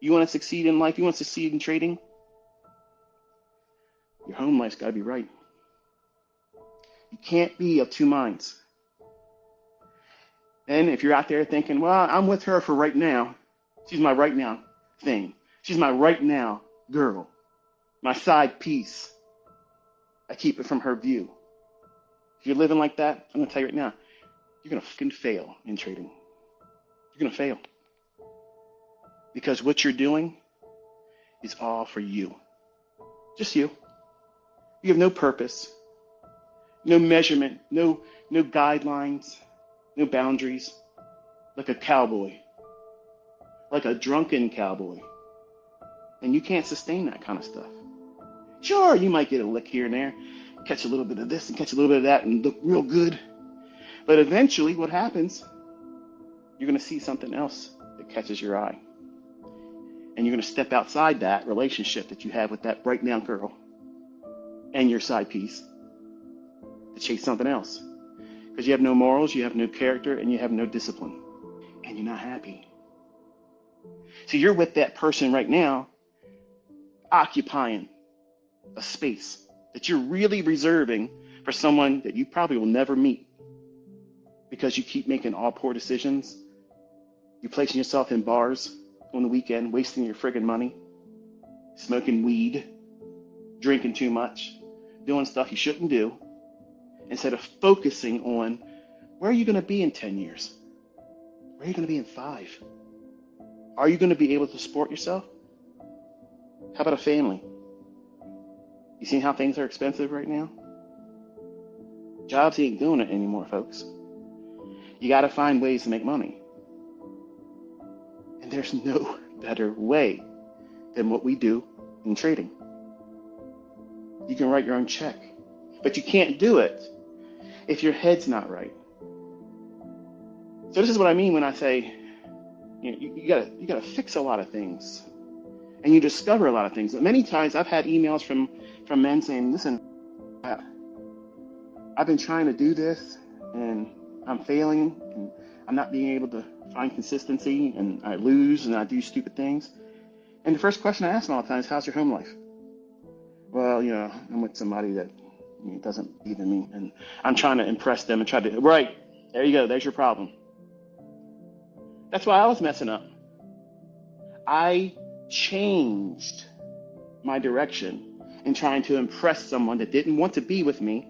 You want to succeed in life? You want to succeed in trading? Your home life's got to be right. You can't be of two minds. And if you're out there thinking, well, I'm with her for right now. She's my right now thing. She's my right now girl. My side piece. I keep it from her view. If you're living like that, I'm going to tell you right now, you're going to fucking fail in trading. You're going to fail. Because what you're doing is all for you. Just you. You have no purpose, no measurement, no guidelines, no boundaries, like a cowboy, like a drunken cowboy. And you can't sustain that kind of stuff. Sure, you might get a lick here and there, catch a little bit of this and catch a little bit of that and look real good. But eventually what happens, you're going to see something else that catches your eye. And you're going to step outside that relationship that you have with that right now girl and your side piece to chase something else. Because you have no morals, you have no character, and you have no discipline. And you're not happy. So you're with that person right now, occupying a space that you're really reserving for someone that you probably will never meet. Because you keep making all poor decisions. You're placing yourself in bars on the weekend, wasting your friggin' money, smoking weed, drinking too much, doing stuff you shouldn't do, instead of focusing on where are you going to be in 10 years? Where are you going to be in 5? Are you going to be able to support yourself? How about a family? You seen how things are expensive right now? Jobs ain't doing it anymore, folks. You got to find ways to make money. And there's no better way than what we do in trading. You can write your own check, but you can't do it if your head's not right. So this is what I mean when I say, you gotta fix a lot of things, and you discover a lot of things. Many times I've had emails from men saying, "Listen, I've been trying to do this, and I'm failing, and I'm not being able to find consistency, and I lose, and I do stupid things." And the first question I ask them all the time is, "How's your home life?" Well, I'm with somebody that doesn't believe in me, and I'm trying to impress them and try to, right, there you go, there's your problem. That's why I was messing up. I changed my direction in trying to impress someone that didn't want to be with me,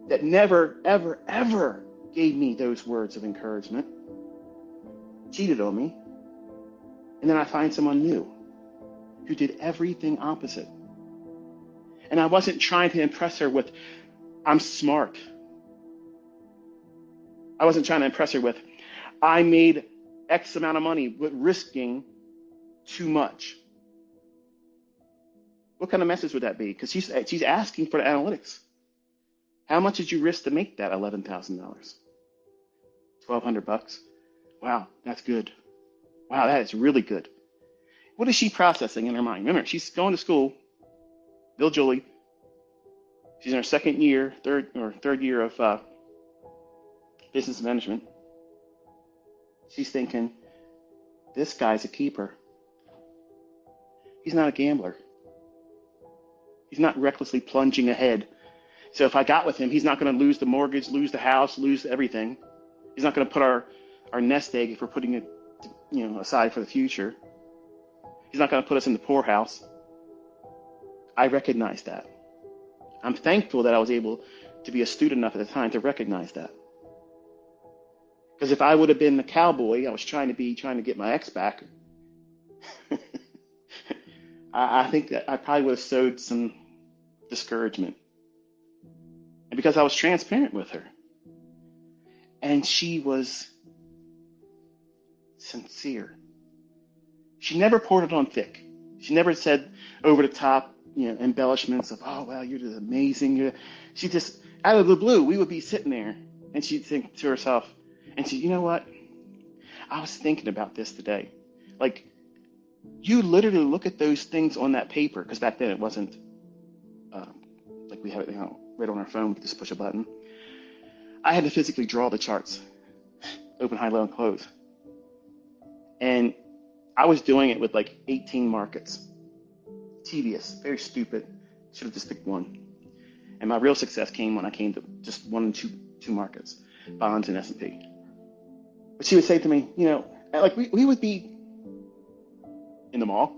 that never, ever, ever gave me those words of encouragement, cheated on me, and then I find someone new who did everything opposite. And I wasn't trying to impress her with, I'm smart. I wasn't trying to impress her with, I made X amount of money with risking too much. What kind of message would that be? Because she's asking for the analytics. How much did you risk to make that $11,000? $1,200. Wow, that's good. Wow, that is really good. What is she processing in her mind? Remember, she's going to school. Bill Julie. She's in her third year of business management. She's thinking, this guy's a keeper. He's not a gambler. He's not recklessly plunging ahead. So if I got with him, he's not going to lose the mortgage, lose the house, lose everything. He's not going to put our nest egg, if we're putting it, aside for the future. He's not going to put us in the poorhouse. I recognize that. I'm thankful that I was able to be astute enough at the time to recognize that. Because if I would have been the cowboy I was trying to get my ex back, I think that I probably would have sowed some discouragement. And because I was transparent with her. And she was sincere. She never poured it on thick. She never said over the top, embellishments of, oh, wow, you're just amazing. She just, out of the blue, we would be sitting there and she'd think to herself, and she, you know what? I was thinking about this today. Like, you literally look at those things on that paper, because back then it wasn't like we have it right on our phone. We could just push a button. I had to physically draw the charts, open, high, low, and close. And I was doing it with like 18 markets. Tedious, very stupid. Should have just picked one. And my real success came when I came to just one and two markets, bonds and S&P. But she would say to me, like we would be in the mall,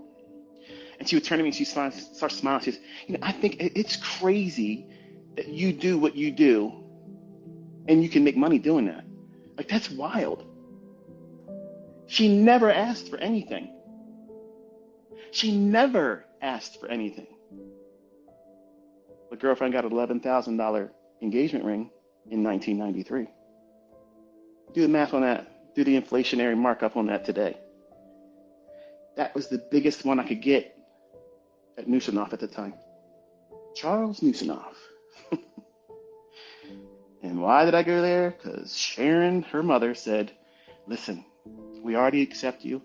and she would turn to me and she starts smiling. She says, I think it's crazy that you do what you do and you can make money doing that. Like, that's wild. She never asked for anything. She never asked for anything. The girlfriend got an $11,000 engagement ring in 1993. Do the math on that. Do the inflationary markup on that today. That was the biggest one I could get at Nusinoff at the time. Charles Nusinoff. And why did I go there? Because Sharon, her mother, said, listen, we already accept you,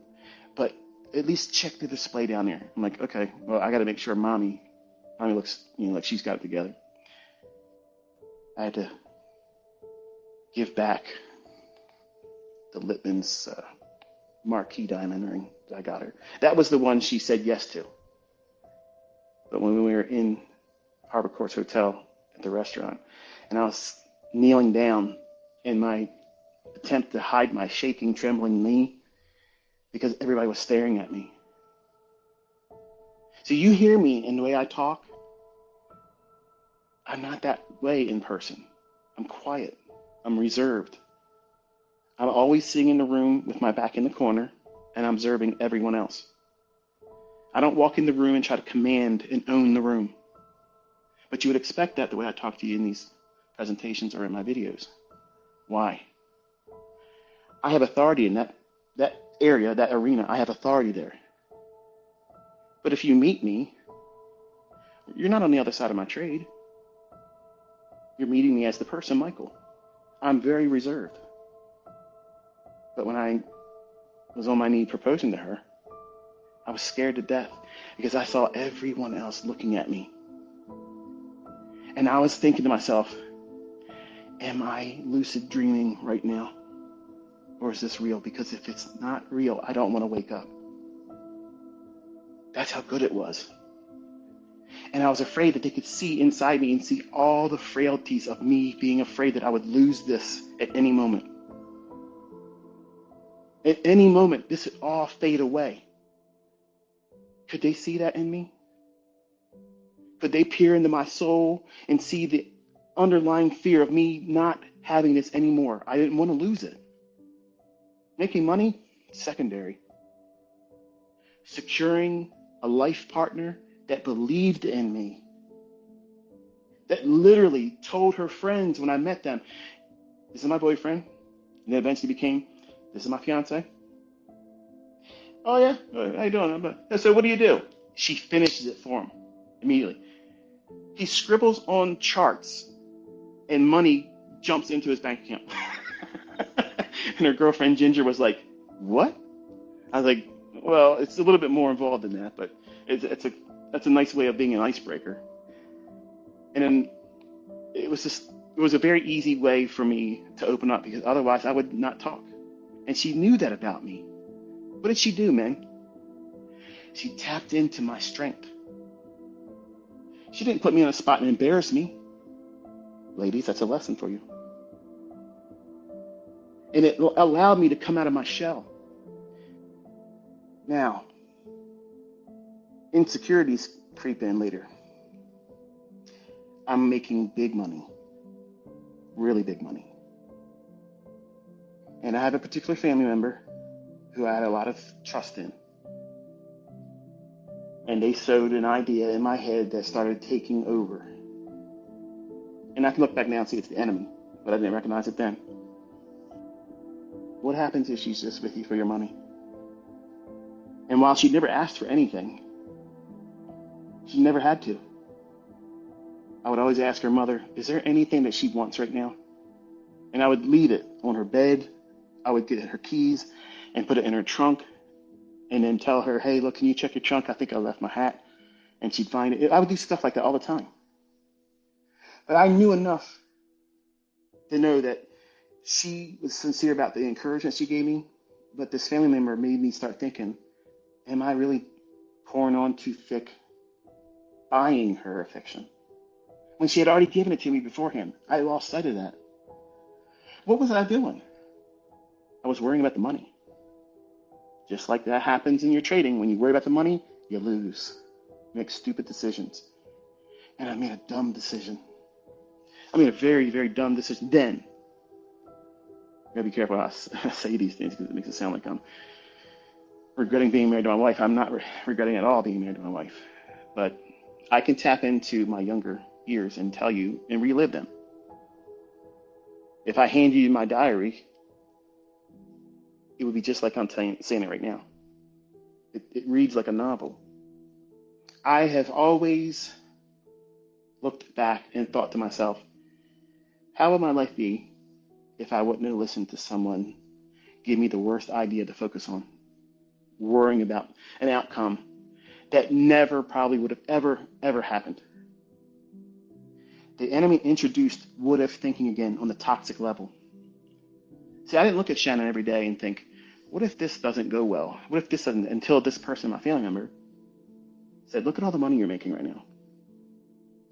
but at least check the display down there. I'm like, okay, well, I got to make sure mommy looks, like she's got it together. I had to give back the Littman's marquee diamond ring that I got her. That was the one she said yes to. But when we were in Harbor Courts Hotel at the restaurant, and I was kneeling down in my attempt to hide my shaking, trembling knee because everybody was staring at me. So you hear me in the way I talk. I'm not that way in person. I'm quiet. I'm reserved. I'm always sitting in the room with my back in the corner and I'm observing everyone else. I don't walk in the room and try to command and own the room. But you would expect that the way I talk to you in these presentations or in my videos. Why? I have authority in that area, that arena. I have authority there. But if you meet me, you're not on the other side of my trade. You're meeting me as the person, Michael. I'm very reserved. But when I was on my knee proposing to her, I was scared to death because I saw everyone else looking at me. And I was thinking to myself, am I lucid dreaming right now? Or is this real? Because if it's not real, I don't want to wake up. That's how good it was. And I was afraid that they could see inside me and see all the frailties of me being afraid that I would lose this at any moment. At any moment, this would all fade away. Could they see that in me? Could they peer into my soul and see the underlying fear of me not having this anymore? I didn't want to lose it. Making money, secondary. Securing a life partner that believed in me, that literally told her friends when I met them, this is my boyfriend, and then eventually became, this is my fiance. Oh yeah, how you doing? So what do you do? She finishes it for him immediately. He scribbles on charts and money jumps into his bank account. And her girlfriend Ginger was like, what? I was like, well, it's a little bit more involved than that, but that's a nice way of being an icebreaker. And then it was a very easy way for me to open up because otherwise I would not talk. And she knew that about me. What did she do, man? She tapped into my strength. She didn't put me on a spot and embarrass me. Ladies, that's a lesson for you. And it allowed me to come out of my shell. Now, insecurities creep in later. I'm making big money, really big money. And I have a particular family member who I had a lot of trust in. And they sowed an idea in my head that started taking over. And I can look back now and see it's the enemy, but I didn't recognize it then. What happens if she's just with you for your money? And while she never asked for anything, she never had to. I would always ask her mother, is there anything that she wants right now? And I would leave it on her bed. I would get her keys and put it in her trunk and then tell her, hey, look, can you check your trunk? I think I left my hat. And she'd find it. I would do stuff like that all the time. But I knew enough to know that she was sincere about the encouragement she gave me. But this family member made me start thinking, Am I really pouring on too thick, buying her affection, when she had already given it to me beforehand? I lost sight of that. What was I doing? I was worrying about the money. Just like that happens in your trading. When you worry about the money, you lose. You make stupid decisions. And I made a dumb decision. I made a very, very dumb decision then. I gotta be careful how I say these things because it makes it sound like I'm regretting being married to my wife. I'm not regretting at all being married to my wife. But I can tap into my younger years and tell you and relive them. If I hand you my diary, it would be just like I'm saying it right now. It reads like a novel. I have always looked back and thought to myself, how would my life be if I wouldn't have listened to someone give me the worst idea to focus on, worrying about an outcome that never probably would have ever happened? The enemy introduced what if thinking again on the toxic level. See, I didn't look at Shannon every day and think, what if this doesn't go well? What if this doesn't, until this person, my family member, said, look at all the money you're making right now.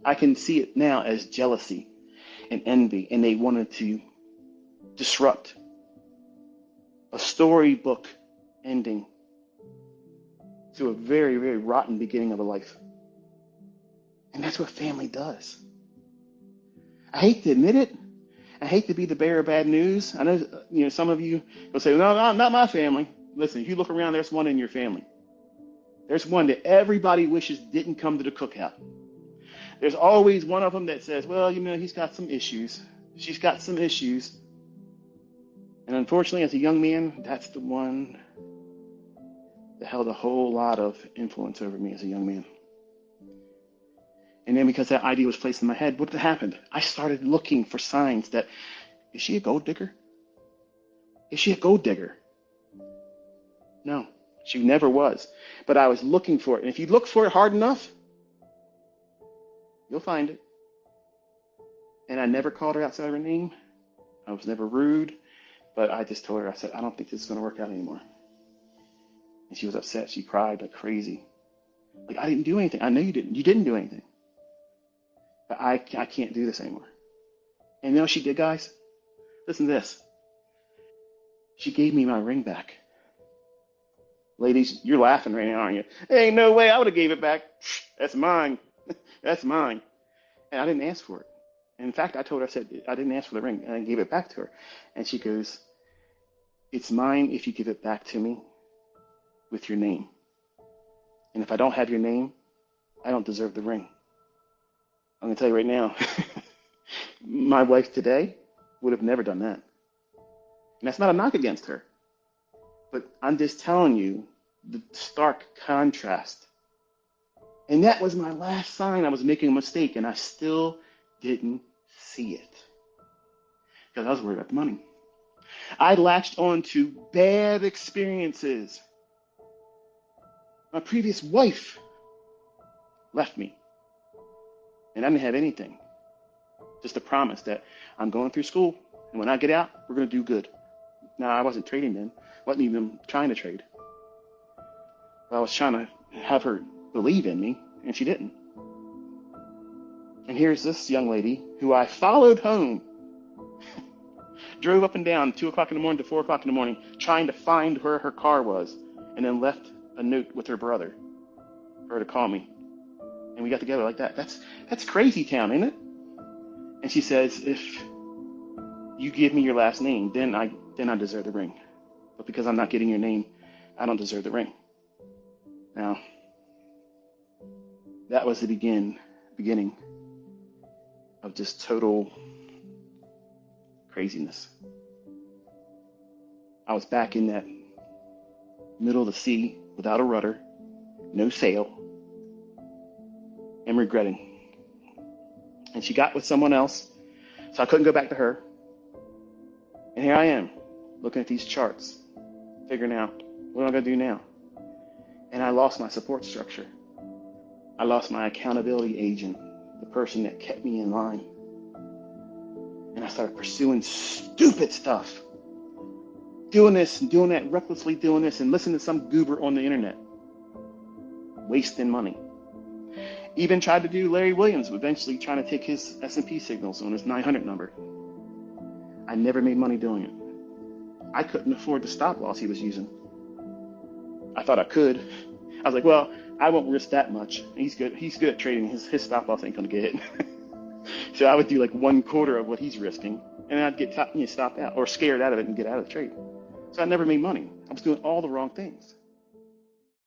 I can see it now as jealousy and envy, and they wanted to disrupt a storybook ending to a very, very rotten beginning of a life. And that's what family does. I hate to admit it. I hate to be the bearer of bad news. I know, some of you will say, no, not my family. Listen, if you look around, there's one in your family. There's one that everybody wishes didn't come to the cookout. There's always one of them that says, well, he's got some issues. She's got some issues. And unfortunately, as a young man, that's the one that held a whole lot of influence over me as a young man. And then because that idea was placed in my head, what happened? I started looking for signs that, is she a gold digger? Is she a gold digger? No, she never was. But I was looking for it. And if you look for it hard enough, you'll find it. And I never called her outside of her name. I was never rude. But I just told her, I said, I don't think this is going to work out anymore. And she was upset. She cried like crazy. Like, I didn't do anything. I know you didn't. You didn't do anything. But I can't do this anymore. And you know what she did, guys? Listen to this. She gave me my ring back. Ladies, you're laughing right now, aren't you? Ain't no way I would have gave it back. That's mine. That's mine. And I didn't ask for it. And in fact, I told her, I said, I didn't ask for the ring. And I gave it back to her. And she goes, it's mine if you give it back to me with your name. And if I don't have your name, I don't deserve the ring. I'm going to tell you right now, my wife today would have never done that. And that's not a knock against her. But I'm just telling you the stark contrast. And that was my last sign I was making a mistake, and I still didn't see it. Because I was worried about the money. I latched on to bad experiences. My previous wife left me. And I didn't have anything. Just a promise that I'm going through school, and when I get out, we're going to do good. Now, I wasn't trading then. Wasn't even trying to trade. But I was trying to have her believe in me, and she didn't. And here's this young lady who I followed home. Drove up and down 2 o'clock in the morning to 4 o'clock in the morning, trying to find where her car was, and then left a note with her brother for her to call me. And we got together like that. That's crazy town, ain't it? And she says, if you give me your last name, then I deserve the ring. But because I'm not getting your name, I don't deserve the ring. Now, that was the beginning of just total craziness. I was back in that middle of the sea without a rudder, no sail, and regretting. And she got with someone else, so I couldn't go back to her. And here I am, looking at these charts, figuring out, what am I going to do now? And I lost my support structure. I lost my accountability agent, the person that kept me in line. And I started pursuing stupid stuff. Doing this and doing that, recklessly doing this, and listening to some goober on the internet. wasting money. Even tried to do Larry Williams, eventually trying to take his S&P signals on his 900 number. I never made money doing it. I couldn't afford the stop loss he was using. I thought I could. I was like, well, I won't risk that much. He's good. He's good at trading. His stop loss ain't gonna get it. So I would do like 1/4 of what he's risking, and I'd get stopped out or scared out of it and get out of the trade. So I never made money. I was doing all the wrong things.